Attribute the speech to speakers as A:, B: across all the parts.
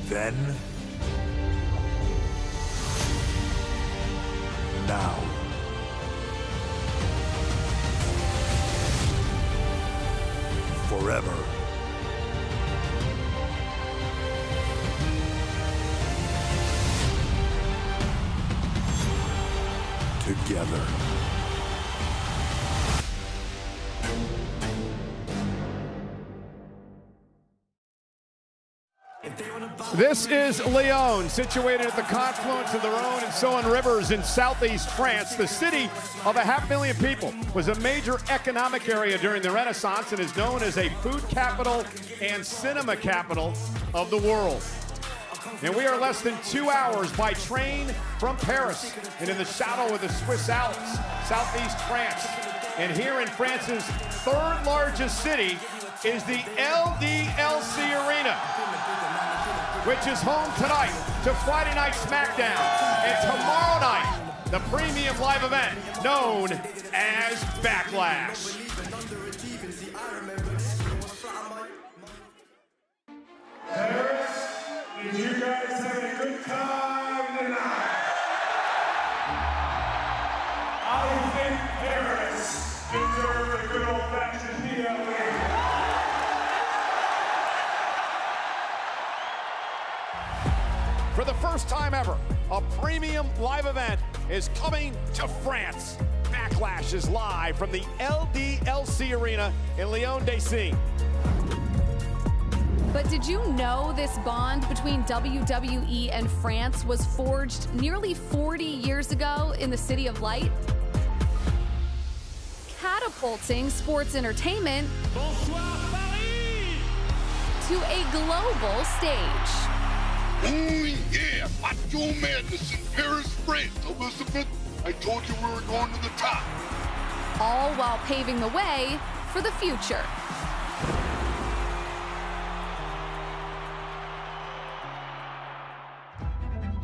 A: Then, now, forever. Together.
B: This is Lyon, situated at the confluence of the Rhone and Saône rivers in southeast France. The city of 500,000 people was a major economic area during the Renaissance and is known as a food capital and cinema capital of the world. And we are less than 2 hours by train from Paris and in the shadow of the Swiss Alps, southeast France. And here in France's third largest city is the LDLC Arena, which is home tonight to Friday Night SmackDown and tomorrow night, the Premium Live Event known as Backlash.
C: Paris, did you guys have a good time tonight? I think Paris deserves a good old-fashioned PLE.
B: For the first time ever, a premium live event is coming to France. Backlash is live from the LDLC Arena in Lyon-Décines.
D: But did you know this bond between WWE and France was forged nearly 40 years ago in the City of Light? Catapulting sports entertainment to a global stage.
E: Oh yeah, Macho Madness in Paris, France. Elizabeth, I told you we were going to the top.
D: All while paving the way for the future.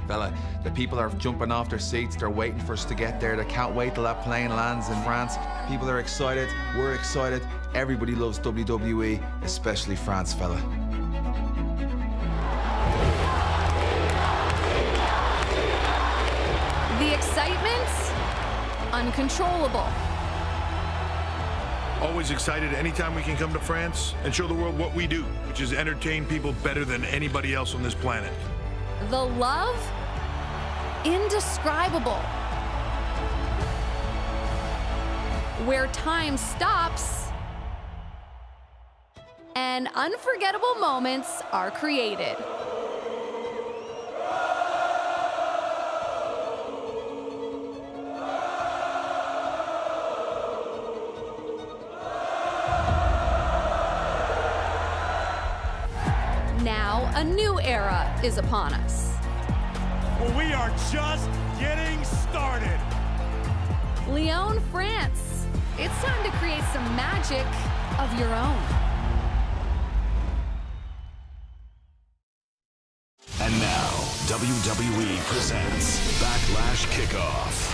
F: Fella, the people are jumping off their seats. They're waiting for us to get there. They can't wait till that plane lands in France. People are excited. We're excited. Everybody loves WWE, especially France, fella.
D: The excitement, uncontrollable.
G: Always excited anytime we can come to France and show the world what we do, which is entertain people better than anybody else on this planet.
D: The love, indescribable. Where time stops and unforgettable moments are created. Now, a new era is upon us.
C: Well, we are just getting started.
D: Lyon, France. It's time to create some magic of your own.
A: And now, WWE presents Backlash Kickoff.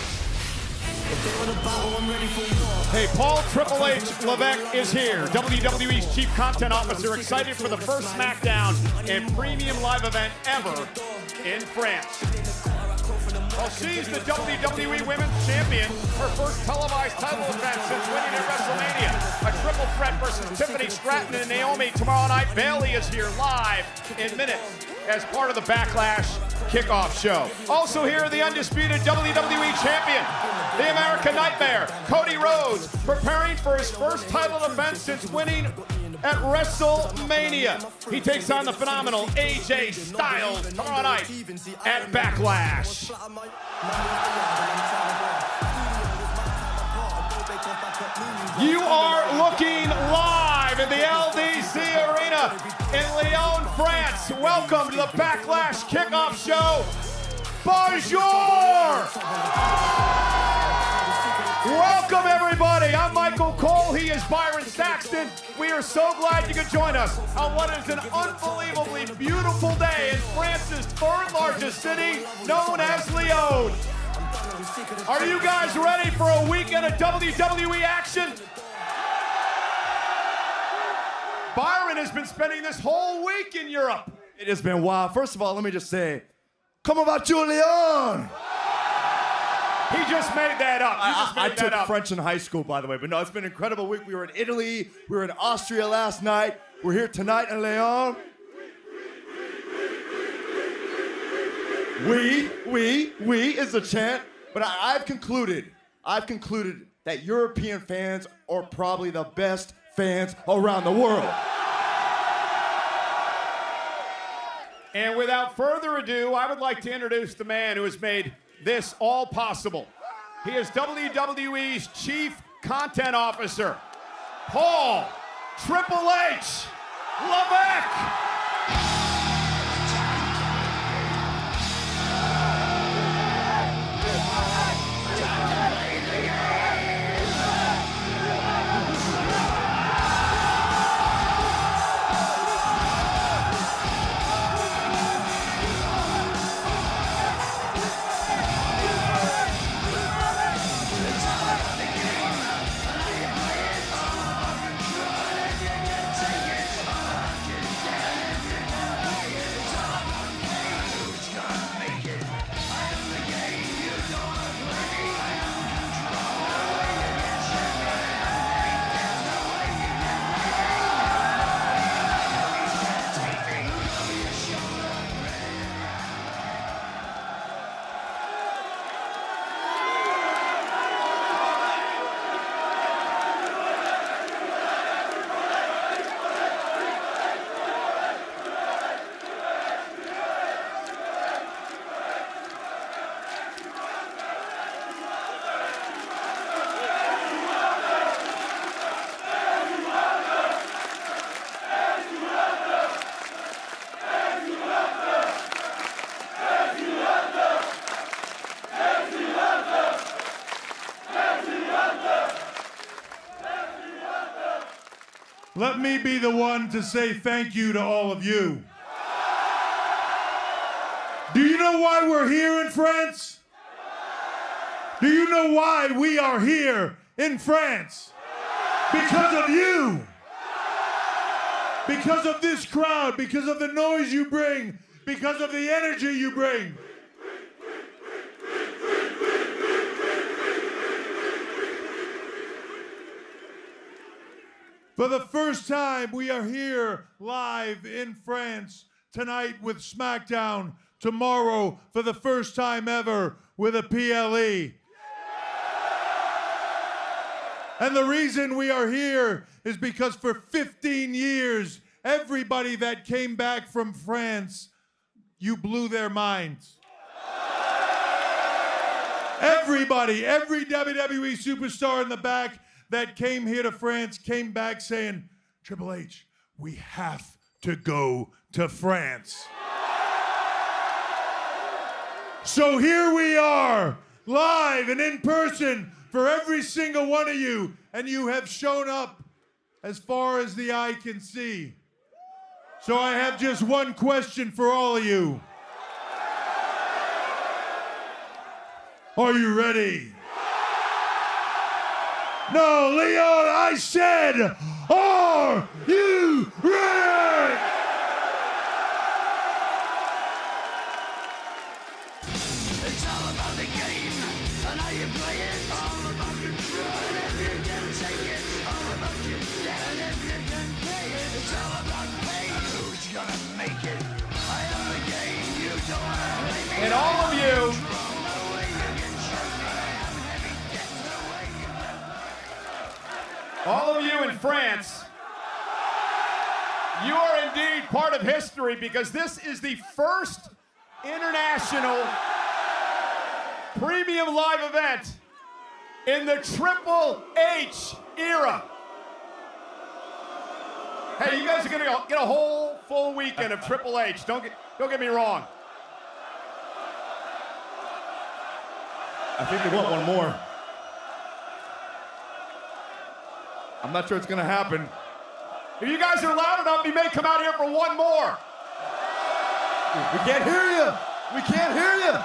B: Hey, Paul Triple H Levesque is here, WWE's Chief Content Officer, excited for the first SmackDown and Premium Live Event ever in France. Well, she's the WWE Women's Champion, her first televised title event since winning at WrestleMania. A triple threat versus Tiffany Stratton and Naomi tomorrow night. Bayley is here live in minutes as part of the Backlash Kickoff show. Also here, the undisputed WWE Champion, the American Nightmare, Cody Rhodes, preparing for his first title defense since winning at WrestleMania. He takes on the phenomenal AJ Styles tomorrow night at Backlash. You are looking live in the LDC Arena in Lyon, France. Welcome to the Backlash Kickoff Show. Bonjour! Welcome, everybody. I'm Michael Cole. He is Byron Saxton. We are so glad you could join us on what is an unbelievably beautiful day in France's third largest city, known as Lyon. Are you guys ready for a weekend of WWE action? Byron has been spending this whole week in Europe,
H: It has been wild. First of all, let me just say, comment vas-tu, Lyon?
B: He just made that up.
H: I took French in high school, by the way, but no, it's been an incredible week. We were in Italy, we were in Austria last night. We're here tonight in Lyon. We is the chant, but I've concluded that European fans are probably the best fans around the world.
B: And without further ado, I would like to introduce the man who has made this all possible. He is WWE's Chief Content Officer, Paul Triple H Levesque.
C: Let me be the one to say thank you to all of you. Do you know why we're here in France? Do you know why we are here in France? Because of you. Because of this crowd, because of the noise you bring, because of the energy you bring. For the first time, we are here live in France tonight with SmackDown, tomorrow for the first time ever with a PLE. And the reason we are here is because for 15 years, everybody that came back from France, you blew their minds. Everybody, every WWE superstar in the back that came here to France came back saying, Triple H, we have to go to France. So here we are, live and in person for every single one of you, and you have shown up as far as the eye can see. So I have just one question for all of you. Are you ready? No, Leon, I said, are you ready?
I: It's all about the game and how you play it. All about control and if you can take it. All about you and if you can pay it. It's all about pain. Who's gonna make it? I am the game. You don't have me.
B: And all of you. All of you in France, you are indeed part of history because this is the first international premium live event in the Triple H era. Hey, you guys are gonna get a whole full weekend of Triple H. Don't get me wrong.
H: I think they want one more. I'm not sure it's gonna happen.
B: If you guys are loud enough, you may come out here for one more.
H: We can't hear you. We can't hear you.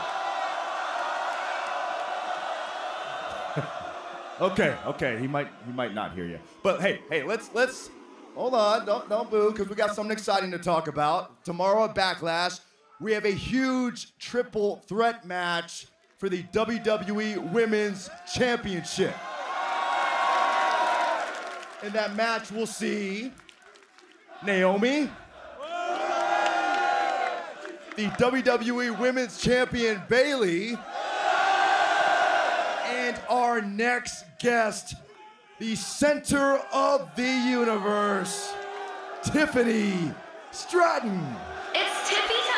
H: Okay, he might not hear you. But hey, let's Hold on, don't boo, because we got something exciting to talk about. Tomorrow at Backlash, we have a huge triple threat match for the WWE Women's Championship. In that match, we'll see Naomi, the WWE Women's Champion Bayley, and our next guest, the center of the universe, Tiffany Stratton.
J: It's Tiffy time!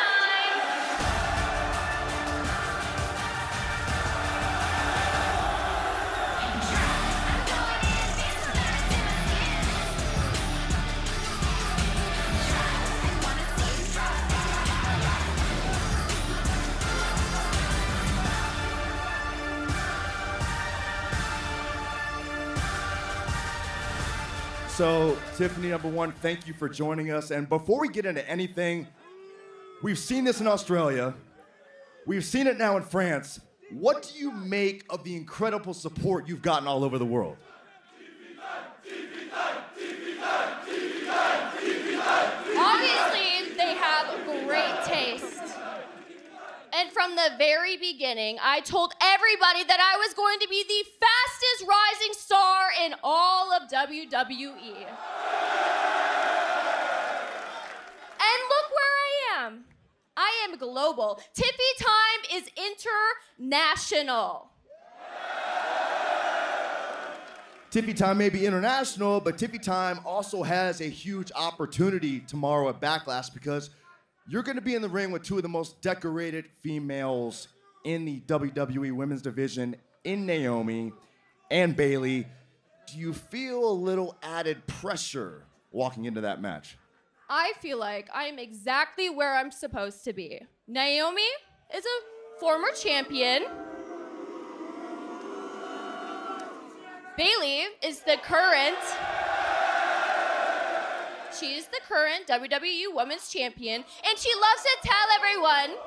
H: So, Tiffany, number one, thank you for joining us. And before we get into anything, we've seen this in Australia. We've seen it now in France. What do you make of the incredible support you've gotten all over the world?
J: Obviously, they have great taste. And from the very beginning, I told everybody that I was going to be the fastest rising star in all of WWE. And look where I am. I am global. Tiffy time is international.
H: Tiffy Time may be international, but Tiffy Time also has a huge opportunity tomorrow at Backlash because you're going to be in the ring with two of the most decorated females in the WWE Women's Division, in Naomi and Bayley. Do you feel a little added pressure walking into that match?
J: I feel like I'm exactly where I'm supposed to be. Naomi is a former champion. Bayley is the current. She's the current WWE Women's Champion, and she loves to tell everyone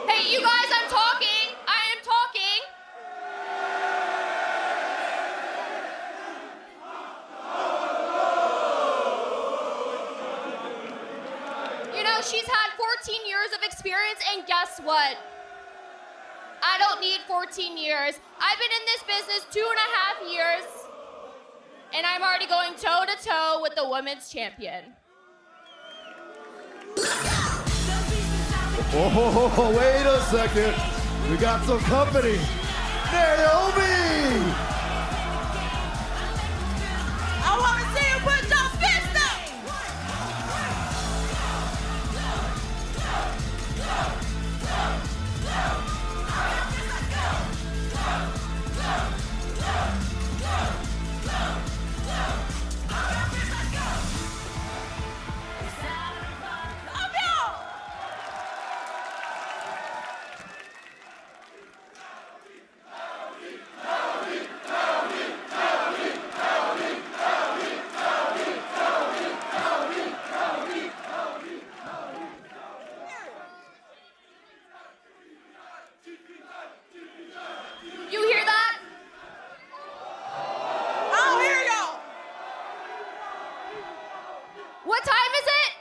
J: hey, you guys, I'm talking. I am talking. You know, she's had 14 years of experience, and guess what? I don't need 14 years. I've been in this business 2.5 years, and I'm already going toe-to-toe with the women's champion.
H: Oh, wait a second. We got some company. Naomi!
I: I want to see you put your fist up.
J: You hear that?
I: I don't hear y'all.
J: What time is it?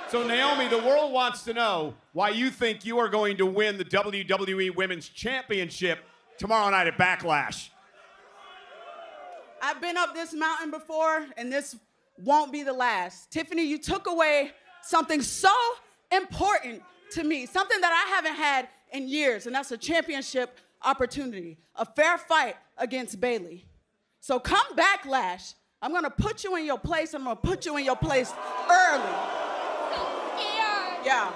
B: So, Naomi, the world wants to know why you think you are going to win the WWE Women's Championship tomorrow night at Backlash.
I: I've been up this mountain before, and this won't be the last. Tiffany, you took away something so important to me, something that I haven't had in years, and that's a championship opportunity, a fair fight against Bayley. So come Backlash. I'm gonna put you in your place. I'm gonna put you in your place early. Yeah.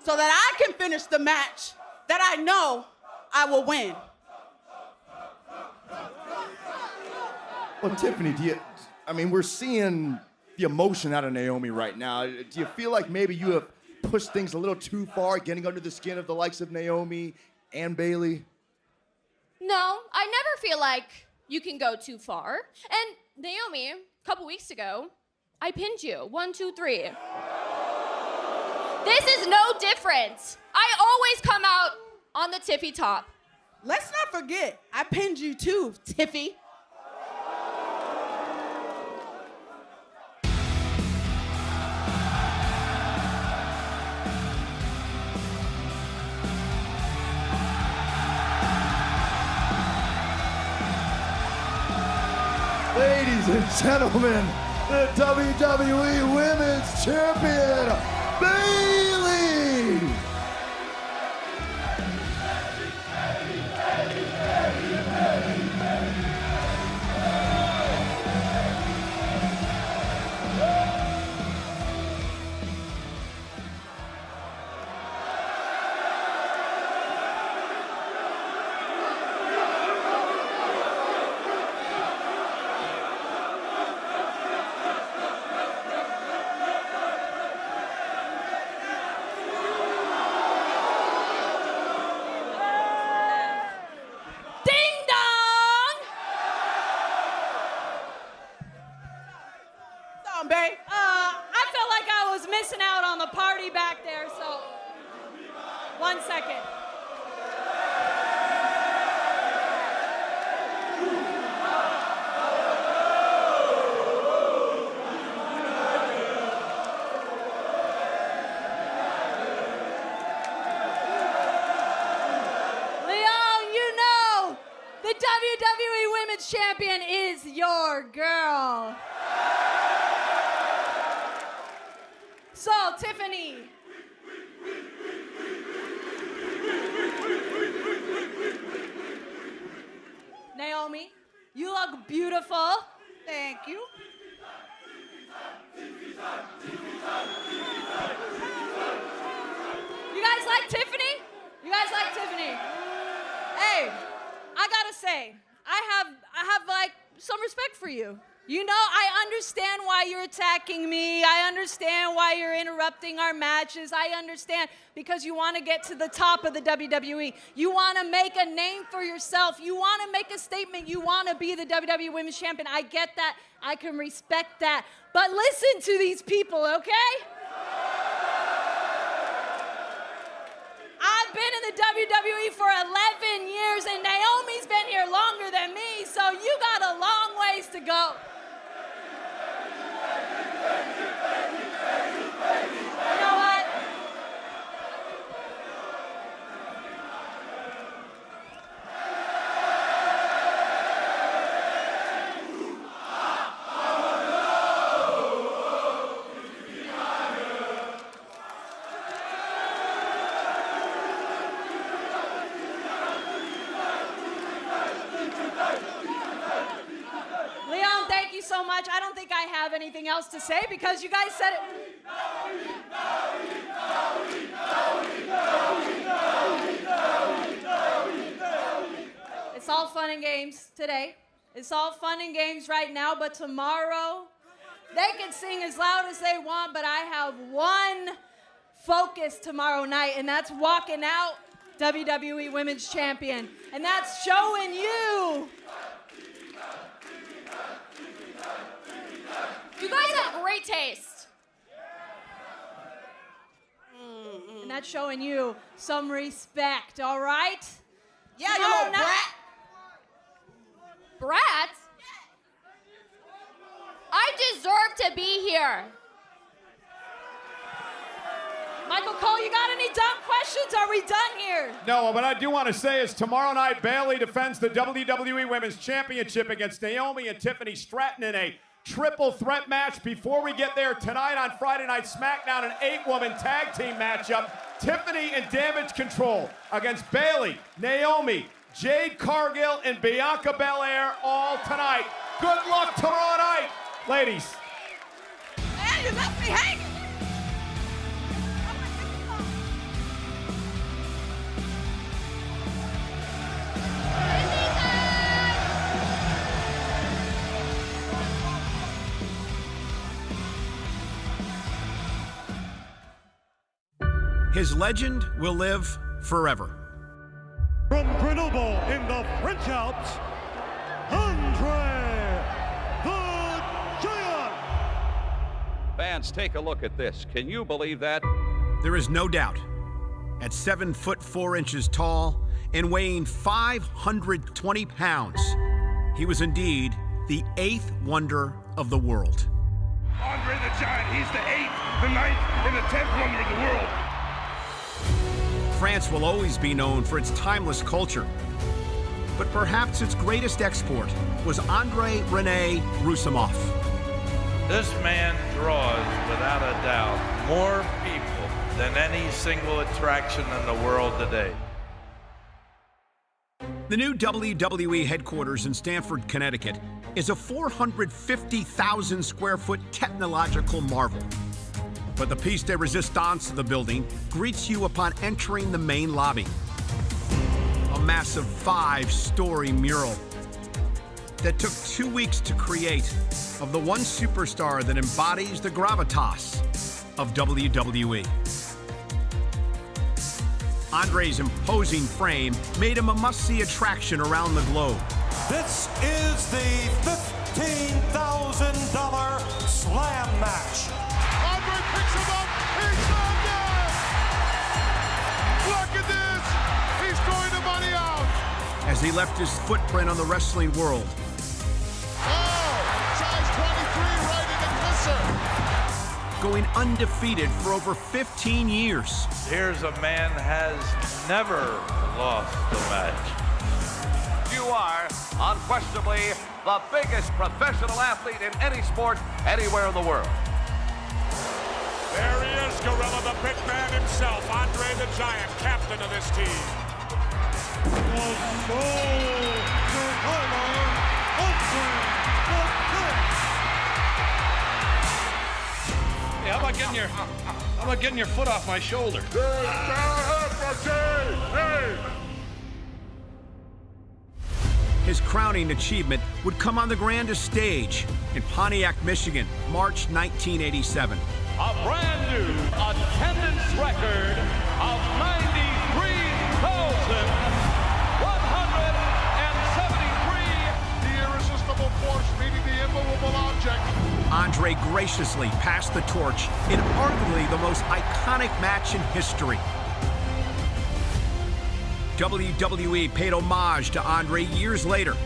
I: So that I can finish the match that I know I will win.
H: Well, Tiffany, we're seeing the emotion out of Naomi right now. Do you feel like maybe you have pushed things a little too far, getting under the skin of the likes of Naomi and Bayley?
J: No, I never feel like you can go too far. And Naomi, a couple weeks ago, I pinned you. 1, 2, 3. This is no different. I always come out on the tippy top.
K: Let's not forget, I pinned you too, Tiffy.
H: Ladies and gentlemen, the WWE Women's Champion, Bayley!
L: I felt like I was missing out on the party back there, so 1 second. Leon, you know, the WWE Women's Champion is your girl. So, Tiffany. Naomi, you look beautiful. Thank you. You guys like Tiffany? You guys like Tiffany? Hey, I gotta say, I have like some respect for you. You know, I understand why you're attacking me. I understand why you're interrupting our matches. I understand because you want to get to the top of the WWE. You want to make a name for yourself. You want to make a statement. You want to be the WWE Women's Champion. I get that. I can respect that. But listen to these people, okay? I've been in the WWE for 11 years, and Naomi's been here longer than me, so you got a long ways to go. You know what? Leon, thank you so much. I don't think I have anything else to say because you guys said it. It's all fun and games today. It's all fun and games right now, but tomorrow, they can sing as loud as they want, but I have one focus tomorrow night, and that's walking out WWE Women's Champion. And that's showing you.
J: You guys have great taste.
L: And that's showing you some respect, all right?
K: Yeah, you little brat.
J: Brat? I deserve to be here.
L: Michael Cole, you got any dumb questions? Are we done here?
B: No, what I do want to say is tomorrow night, Bayley defends the WWE Women's Championship against Naomi and Tiffany Stratton in a triple threat match. Before we get there, tonight on Friday Night SmackDown, an 8-woman tag team matchup. Tiffany and Damage Control against Bayley, Naomi, Jade Cargill, and Bianca Belair all tonight. Good luck tomorrow night, ladies.
K: Man, you left me hanging.
G: His legend will live forever.
M: From Grenoble in the French Alps, Andre the Giant.
N: Fans, take a look at this. Can you believe that?
O: There is no doubt. At 7 foot 4 inches tall and weighing 520 pounds, he was indeed the 8th wonder of the world.
E: Andre the Giant, he's the 8th, the 9th, and the 10th wonder of the world.
O: France will always be known for its timeless culture. But perhaps its greatest export was Andrei Rene Roussimoff.
P: This man draws, without a doubt, more people than any single attraction in the world today.
O: The new WWE headquarters in Stamford, Connecticut, is a 450,000 square foot technological marvel. But the piece de resistance of the building greets you upon entering the main lobby. A massive 5-story mural that took 2 weeks to create of the one superstar that embodies the gravitas of WWE. Andre's imposing frame made him a must-see attraction around the globe.
M: This is the $15,000 slam match.
E: Andre picks him up. He's on there. Look at this. He's throwing the money out.
O: As he left his footprint on the wrestling world.
E: Size 23 right in the kisser.
O: Going undefeated for over 15 years.
P: Here's a man has never lost a match.
N: You are unquestionably the biggest professional athlete in any sport anywhere in the world.
Q: There he is, Gorilla, the big man himself, Andre the Giant, captain of this team.
R: Hey, how about getting your foot off my shoulder?
O: His crowning achievement would come on the grandest stage in Pontiac, Michigan, March 1987.
Q: A brand new attendance record of 93,173.
E: The irresistible force meeting the immovable object.
O: Andre graciously passed the torch in arguably the most iconic match in history. WWE paid homage to Andre years later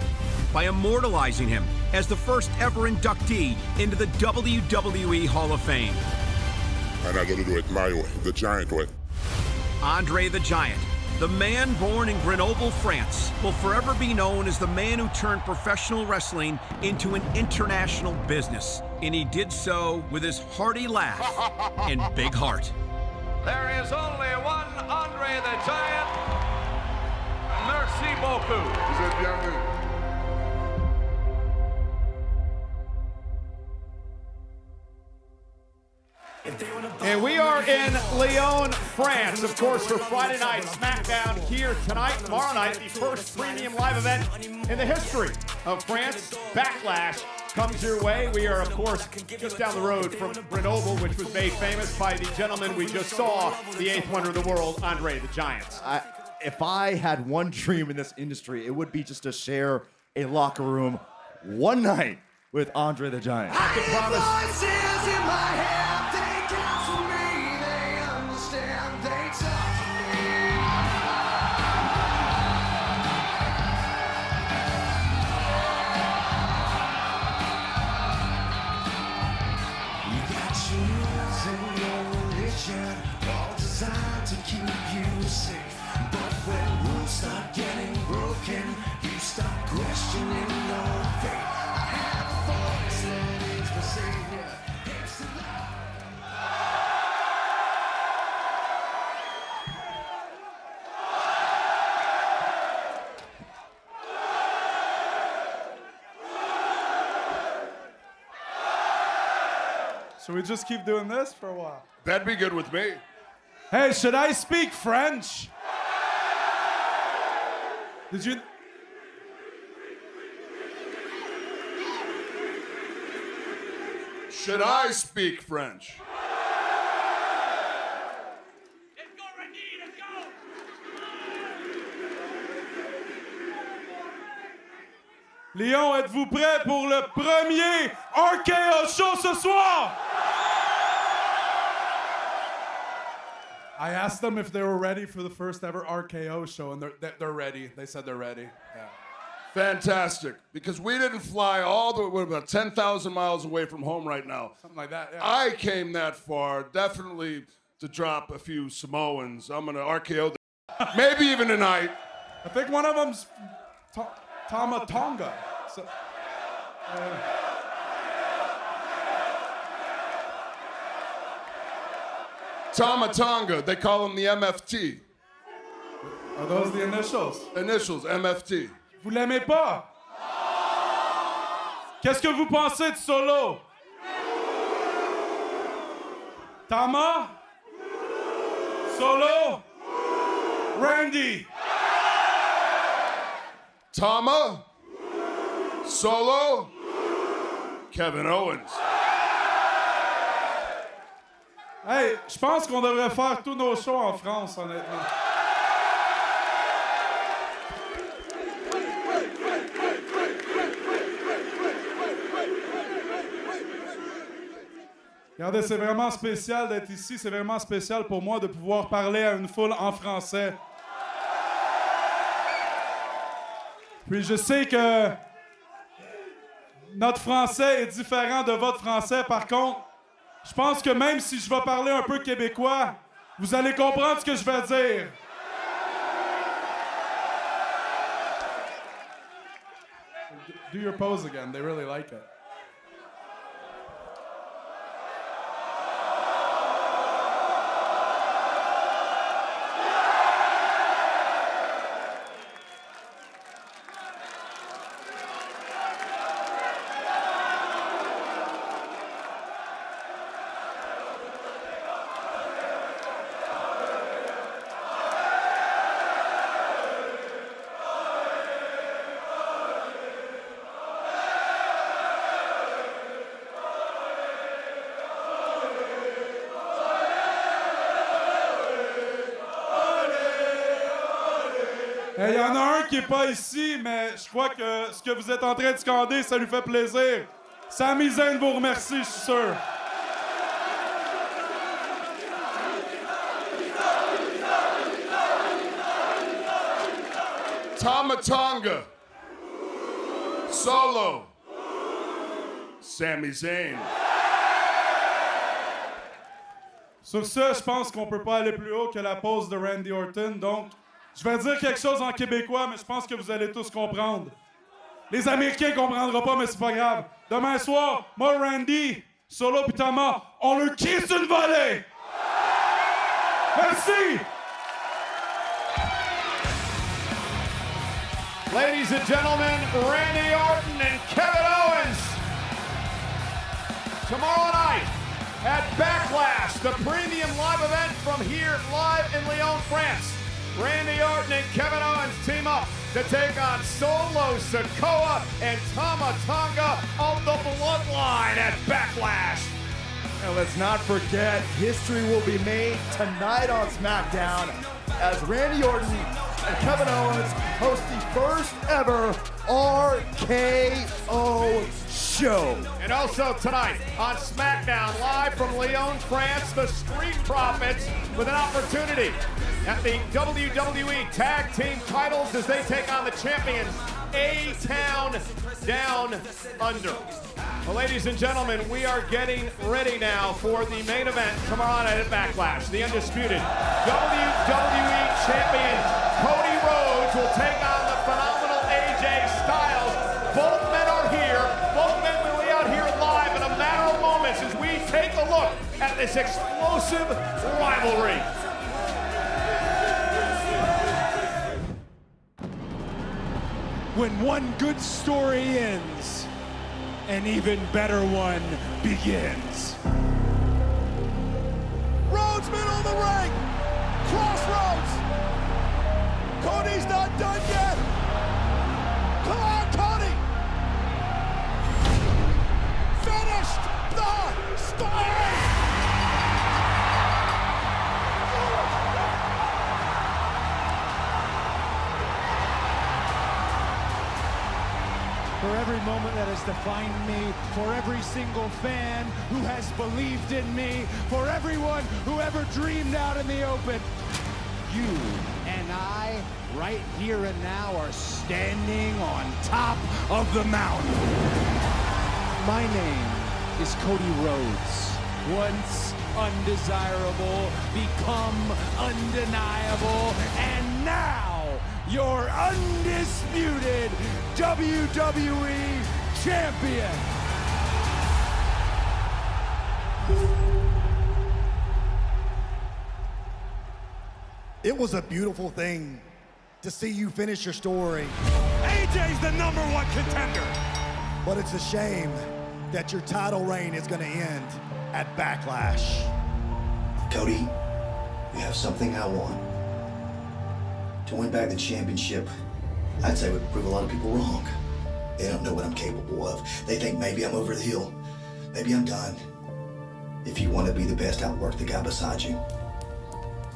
O: by immortalizing him as the first ever inductee into the WWE Hall of Fame.
E: And I gotta do it my way, the Giant way.
O: Andre the Giant, the man born in Grenoble, France, will forever be known as the man who turned professional wrestling into an international business. And he did so with his hearty laugh and big heart.
N: There is only one Andre the Giant. Merci beaucoup.
B: And we are in Lyon, France, of course, for Friday night SmackDown here tonight. Tomorrow night, the first premium live event in the history of France. Backlash comes your way. We are, of course, just down the road from Grenoble, which was made famous by the gentleman we just saw, the 8th wonder of the world, Andre the Giant.
H: If I had one dream in this industry, it would be just to share a locker room one night with Andre the Giant.
B: I can promise.
I: Voices in my head, they counsel me, they understand, they talk to me. You got shoes in your religion, all designed to keep you safe. But when rules start getting broken, you start questioning your faith. I have a voice that is my savior. It's the
C: So we just keep doing this for a while?
E: That'd be good with me.
C: Hey, should I speak French? Did you?
E: Should I speak French?
C: Lyon, êtes-vous prêts pour le premier RKO show ce soir?
S: I asked them if they were ready for the first ever RKO show, and they're ready. They said they're ready. Yeah.
T: Fantastic, because we didn't fly all the way, we're about 10,000 miles away from home right now.
S: Something like that, yeah.
T: I came that far, definitely to drop a few Samoans. I'm gonna RKO them. Maybe even tonight.
S: I think one of them's Tama Tonga. So,
T: Tama Tonga, they call him the MFT.
S: Are those the initials?
T: Initials, MFT.
S: Vous l'aimez pas? Qu'est-ce que vous pensez de Solo? Tama? Solo? Randy?
T: Tama? Solo? Kevin Owens.
S: Hey, je pense qu'on devrait faire tous nos shows en France, honnêtement. Regardez, c'est vraiment spécial d'être ici. C'est vraiment spécial pour moi de pouvoir parler à une foule en français. Puis je sais que notre français est différent de votre français. Par contre, je pense que même si je vais parler un peu québécois, vous allez comprendre ce que je vais dire. Do your pose again. They really like it. Il y en a un qui n'est pas ici, mais je crois que ce que vous êtes en train de scander, ça lui fait plaisir. Sami Zayn vous remercie, je suis sûr.
T: Tama Tonga. Solo. Sami Zayn.
S: Sur ce, je pense qu'on peut pas aller plus haut que la pose de Randy Orton, donc je vais dire quelque chose en québécois, mais je pense que vous allez tous comprendre. Les Américains ne comprendront pas, mais c'est pas grave. Demain soir, moi, Randy, Solo puis Thomas, on leur crisse une volée! Merci!
B: Ladies and gentlemen, Randy Orton and Kevin Owens. Tomorrow night at Backlash, the premium live event from here live in Lyon, France. Randy Orton and Kevin Owens team up to take on Solo Sikoa and Tama Tonga of the Bloodline at Backlash.
H: And let's not forget, history will be made tonight on SmackDown as Randy Orton and Kevin Owens host the first ever RKO show.
B: And also tonight on SmackDown, live from Lyon, France, the Street Profits with an opportunity at the WWE Tag Team titles as they take on the champions, A-Town Down Under. Well, ladies and gentlemen, we are getting ready now for the main event tomorrow night at Backlash. The Undisputed WWE Champion Cody Rhodes will take on the phenomenal AJ Styles. Both men are here. Both men will be out here live in a matter of moments as we take a look at this explosive rivalry.
C: When one good story ends, an even better one begins.
I: Rhodes, middle of the ring. Crossroads. Cody's not done yet. Come on, Cody. Finished the story.
U: for every moment that has defined me, for every single fan who has believed in me, for everyone who ever dreamed out in the open. You and I, right here and now, are standing on top of the mountain. My name is Cody Rhodes. Once undesirable, become undeniable, and now your undisputed WWE Champion.
V: It was a beautiful thing to see you finish your story.
Q: AJ's the #1 contender.
V: But it's a shame that your title reign is going to end at Backlash.
W: Cody, you have something I want. To win back the championship, I'd say would prove a lot of people wrong. They don't know what I'm capable of. They think maybe I'm over the hill. Maybe I'm done. If you want to be the best, outwork the guy beside you.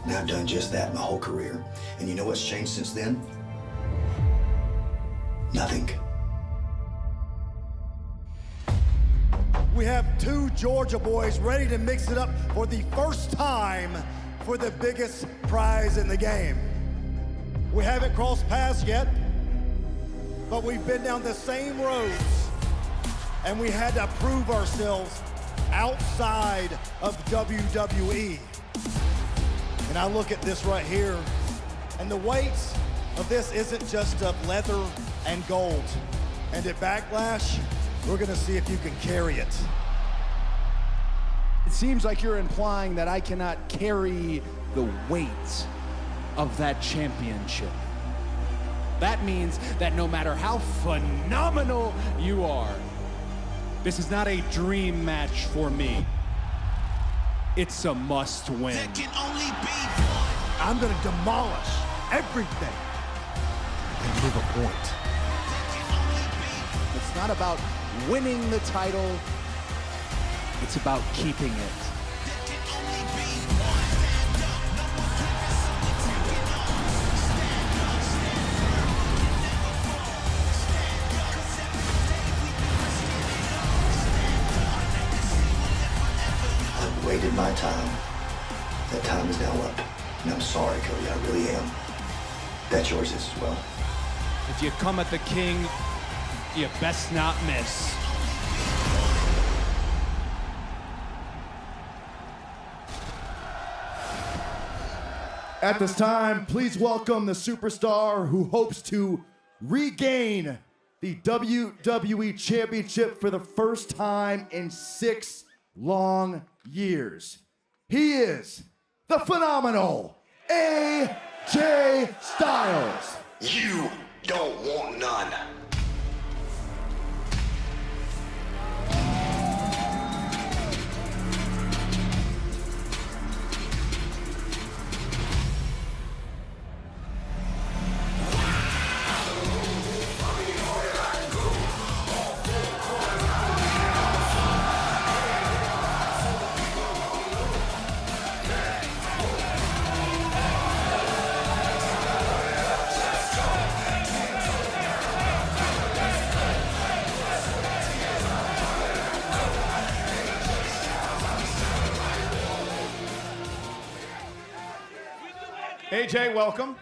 W: And I've done just that my whole career. And you know what's changed since then? Nothing.
V: We have two Georgia boys ready to mix it up for the first time for the biggest prize in the game. We haven't crossed paths yet, but we've been down the same roads, and we had to prove ourselves outside of WWE. And I look at this right here, and the weight of this isn't just of leather and gold. And at Backlash, we're gonna see if you can carry it.
U: It seems like you're implying that I cannot carry the weight of that championship. That means that no matter how phenomenal you are, this is not a dream match for me. It's a must win.
V: There can only be one. I'm gonna demolish everything and prove a point.
U: It's not about winning the title, it's about keeping it.
W: I've waited my time. That time is now up. And I'm sorry, Cody, I really am. That's yours as well.
U: If you come at the king, you best not miss.
H: At this time, please welcome the superstar who hopes to regain the WWE Championship for the first time in 6 long years. He is the phenomenal AJ Styles.
W: You don't want none.
B: AJ, welcome.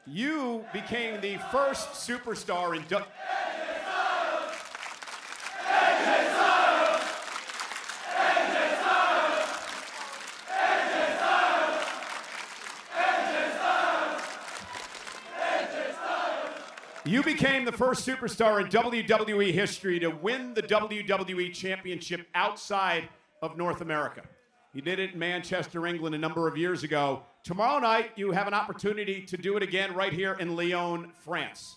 B: You became the first superstar in You became the first superstar in WWE history to win the WWE Championship outside of North America. You did it in Manchester, England a number of years ago. Tomorrow night, you have an opportunity to do it again right here in Lyon, France.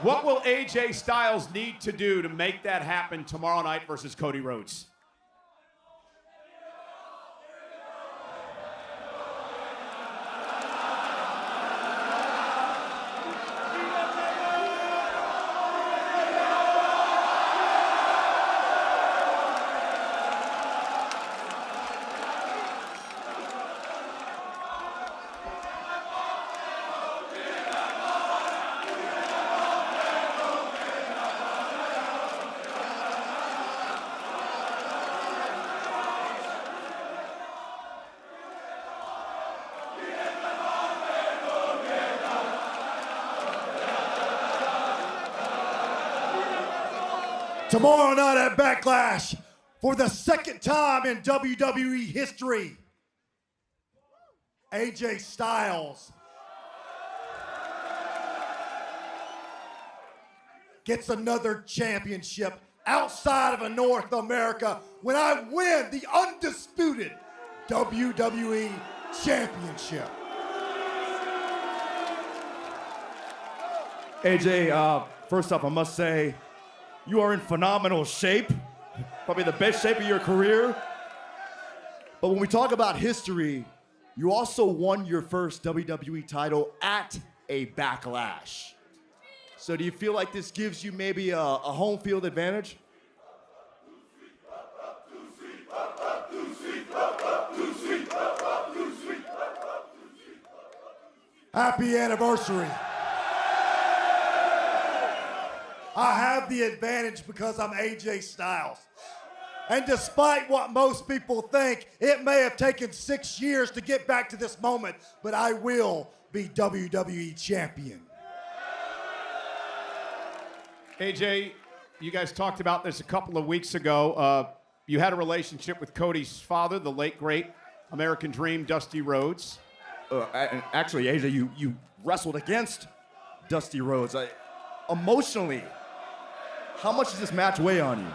B: What will AJ Styles need to do to make that happen tomorrow night versus Cody Rhodes?
V: Tomorrow night at Backlash, for the second time in WWE history, AJ Styles gets another championship outside of North America when I win the undisputed WWE Championship.
H: AJ, first off, I must say, you are in phenomenal shape. Probably the best shape of your career. But when we talk about history, you also won your first WWE title at a Backlash. So do you feel like this gives you maybe a home field advantage?
V: Happy anniversary. I have the advantage because I'm AJ Styles. And despite what most people think, it may have taken 6 years to get back to this moment, but I will be WWE champion.
B: AJ, you guys talked about this a couple of weeks ago. You had a relationship with Cody's father, the late, great American Dream, Dusty Rhodes.
H: Actually, AJ, you wrestled against Dusty Rhodes. Emotionally, how much does this match weigh on you?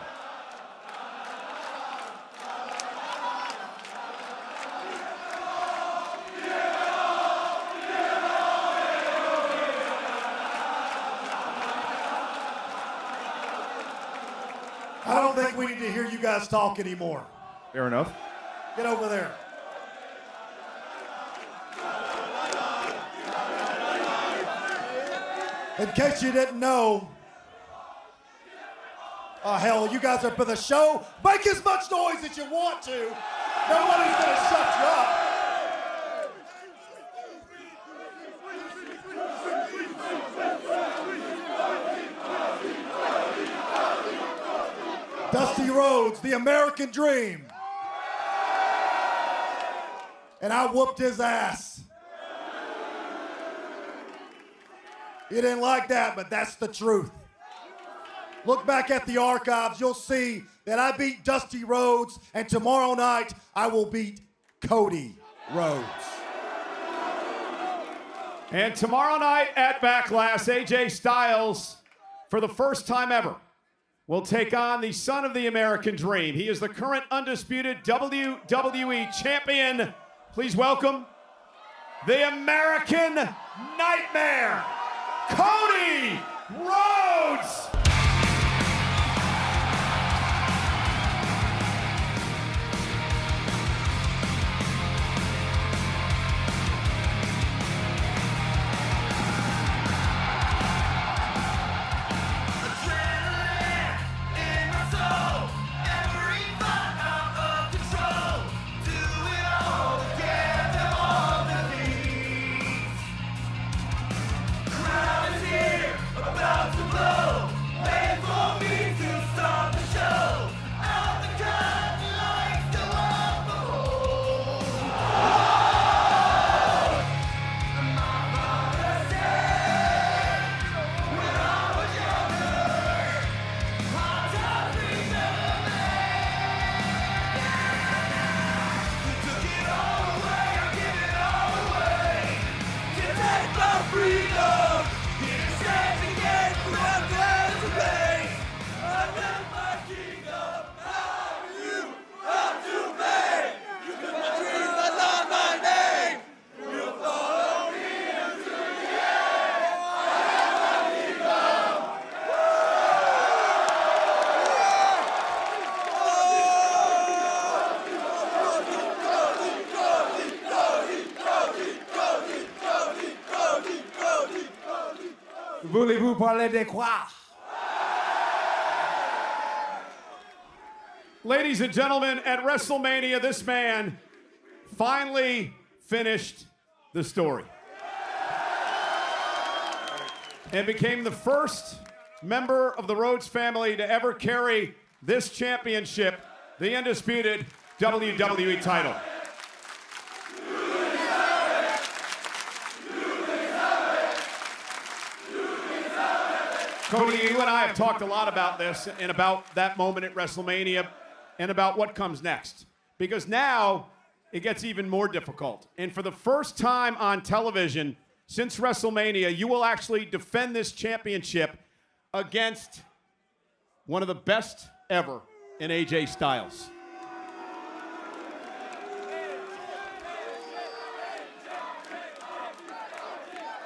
V: I don't think we need to hear you guys talk anymore.
H: Fair enough.
V: Get over there. In case you didn't know, oh hell, you guys are for the show. Make as much noise as you want to. Nobody's gonna shut you up. Dusty Rhodes, the American Dream. And I whooped his ass. You didn't like that, but that's the truth. Look back at the archives, you'll see that I beat Dusty Rhodes, and tomorrow night I will beat Cody Rhodes.
B: And tomorrow night at Backlash, AJ Styles, for the first time ever, will take on the son of the American Dream. He is the current undisputed WWE champion. Please welcome the American Nightmare, Cody Rhodes.
U: Voulez-vous parler de quoi?
B: Ladies and gentlemen, at WrestleMania, this man finally finished the story and became the first member of the Rhodes family to ever carry this championship, the undisputed WWE title. Cody, you and I have talked a lot about this and about that moment at WrestleMania and about what comes next. Because now it gets even more difficult. And for the first time on television since WrestleMania, you will actually defend this championship against one of the best ever in AJ Styles.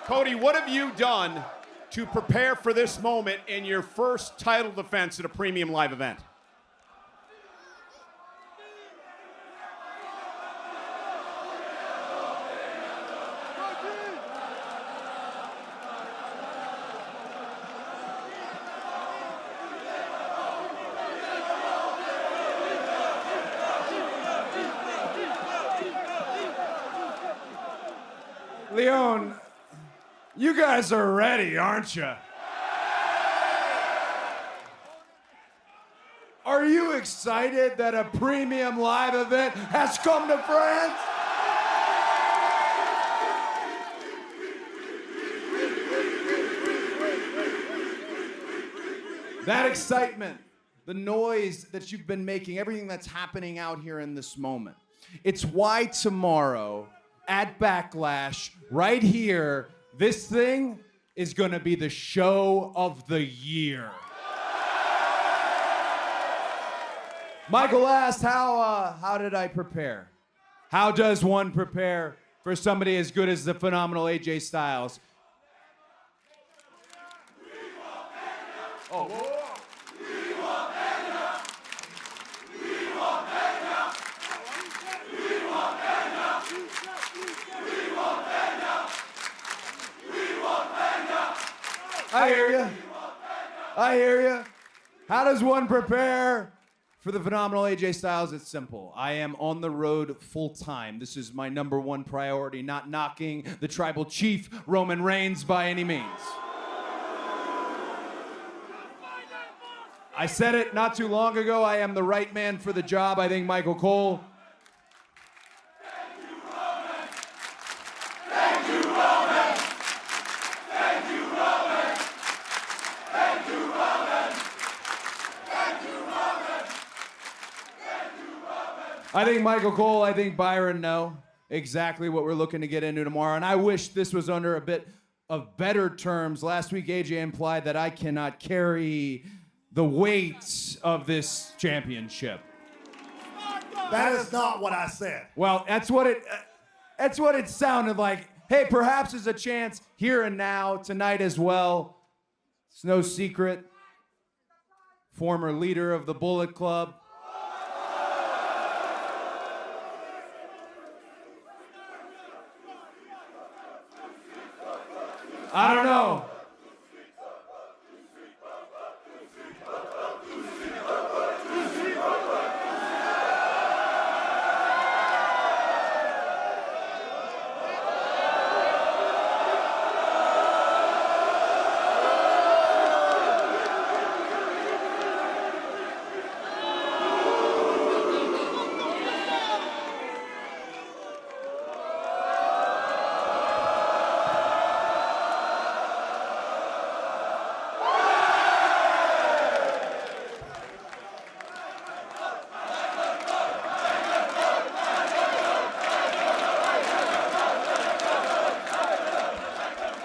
B: Cody, what have you done to prepare for this moment in your first title defense at a premium live event?
A: Leon, you guys are ready, aren't you? Are you excited that a premium live event has come to France? That excitement, the noise that you've been making, everything that's happening out here in this moment. It's why tomorrow at Backlash, right here, this thing is gonna be the show of the year. Michael asked, how did I prepare? How does one prepare for somebody as good as the phenomenal AJ Styles? Oh. I hear you. I hear you. How does one prepare for the phenomenal AJ Styles? It's simple. I am on the road full time. This is my number one priority, not knocking the tribal chief, Roman Reigns, by any means. I said it not too long ago. I am the right man for the job. I think Michael Cole. I think Michael Cole, I think Byron know exactly what we're looking to get into tomorrow. And I wish this was under a bit of better terms. Last week, AJ implied that I cannot carry the weight of this championship.
V: That is not what I said.
A: Well, that's what it sounded like. Hey, perhaps there's a chance here and now, tonight as well. It's no secret. Former leader of the Bullet Club. I don't know.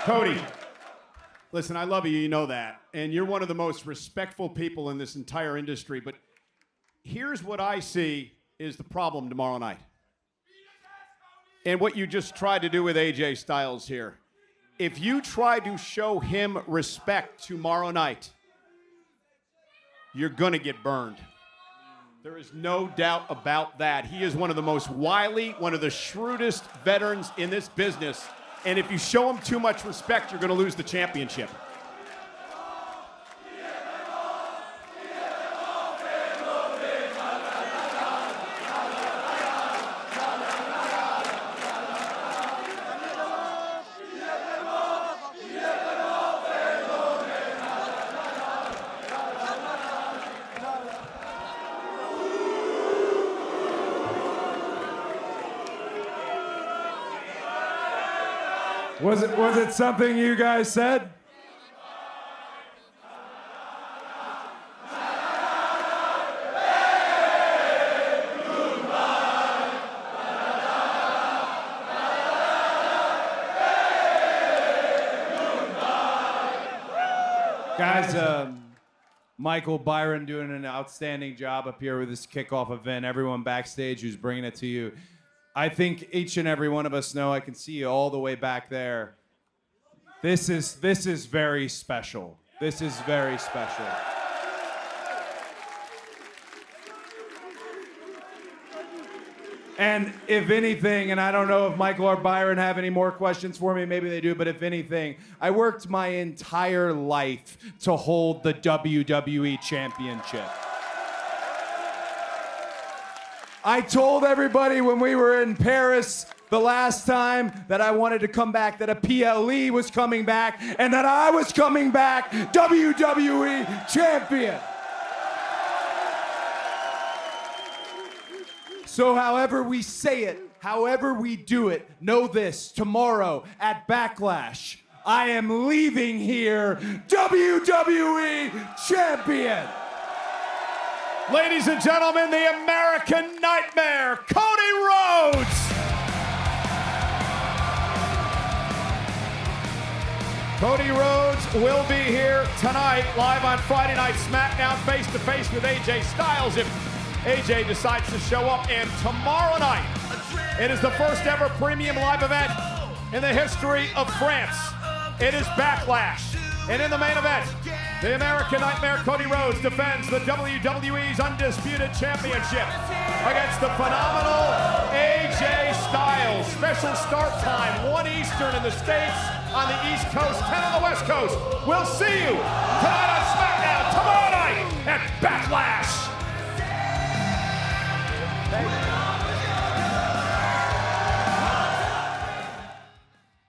B: Cody, listen, I love you, you know that. And you're one of the most respectful people in this entire industry. But here's what I see is the problem tomorrow night. And what you just tried to do with AJ Styles here. If you try to show him respect tomorrow night, you're gonna get burned. There is no doubt about that. He is one of the most wily, one of the shrewdest veterans in this business. And if you show him too much respect, you're going to lose the championship.
A: Was it something you guys said? Guys, Michael, Byron doing an outstanding job up here with this kickoff event. Everyone backstage who's bringing it to you. I think each and every one of us know, I can see you all the way back there. This is very special. This is very special. And if anything, and I don't know if Michael or Byron have any more questions for me, maybe they do, but if anything, I worked my entire life to hold the WWE Championship. I told everybody when we were in Paris the last time that I wanted to come back, that a PLE was coming back, and that I was coming back WWE Champion. So however we say it, however we do it, know this, tomorrow at Backlash, I am leaving here WWE Champion.
B: Ladies and gentlemen, the American Nightmare, Cody Rhodes. Cody Rhodes will be here tonight, live on Friday Night SmackDown, face-to-face with AJ Styles if AJ decides to show up. And tomorrow night, it is the first ever premium live event in the history of France. It is Backlash. And in the main event, the American Nightmare Cody Rhodes defends the WWE's Undisputed Championship against the phenomenal AJ Styles. Special start time, 1 Eastern in the States, on the East Coast, 10 on the West Coast. We'll see you tonight on SmackDown.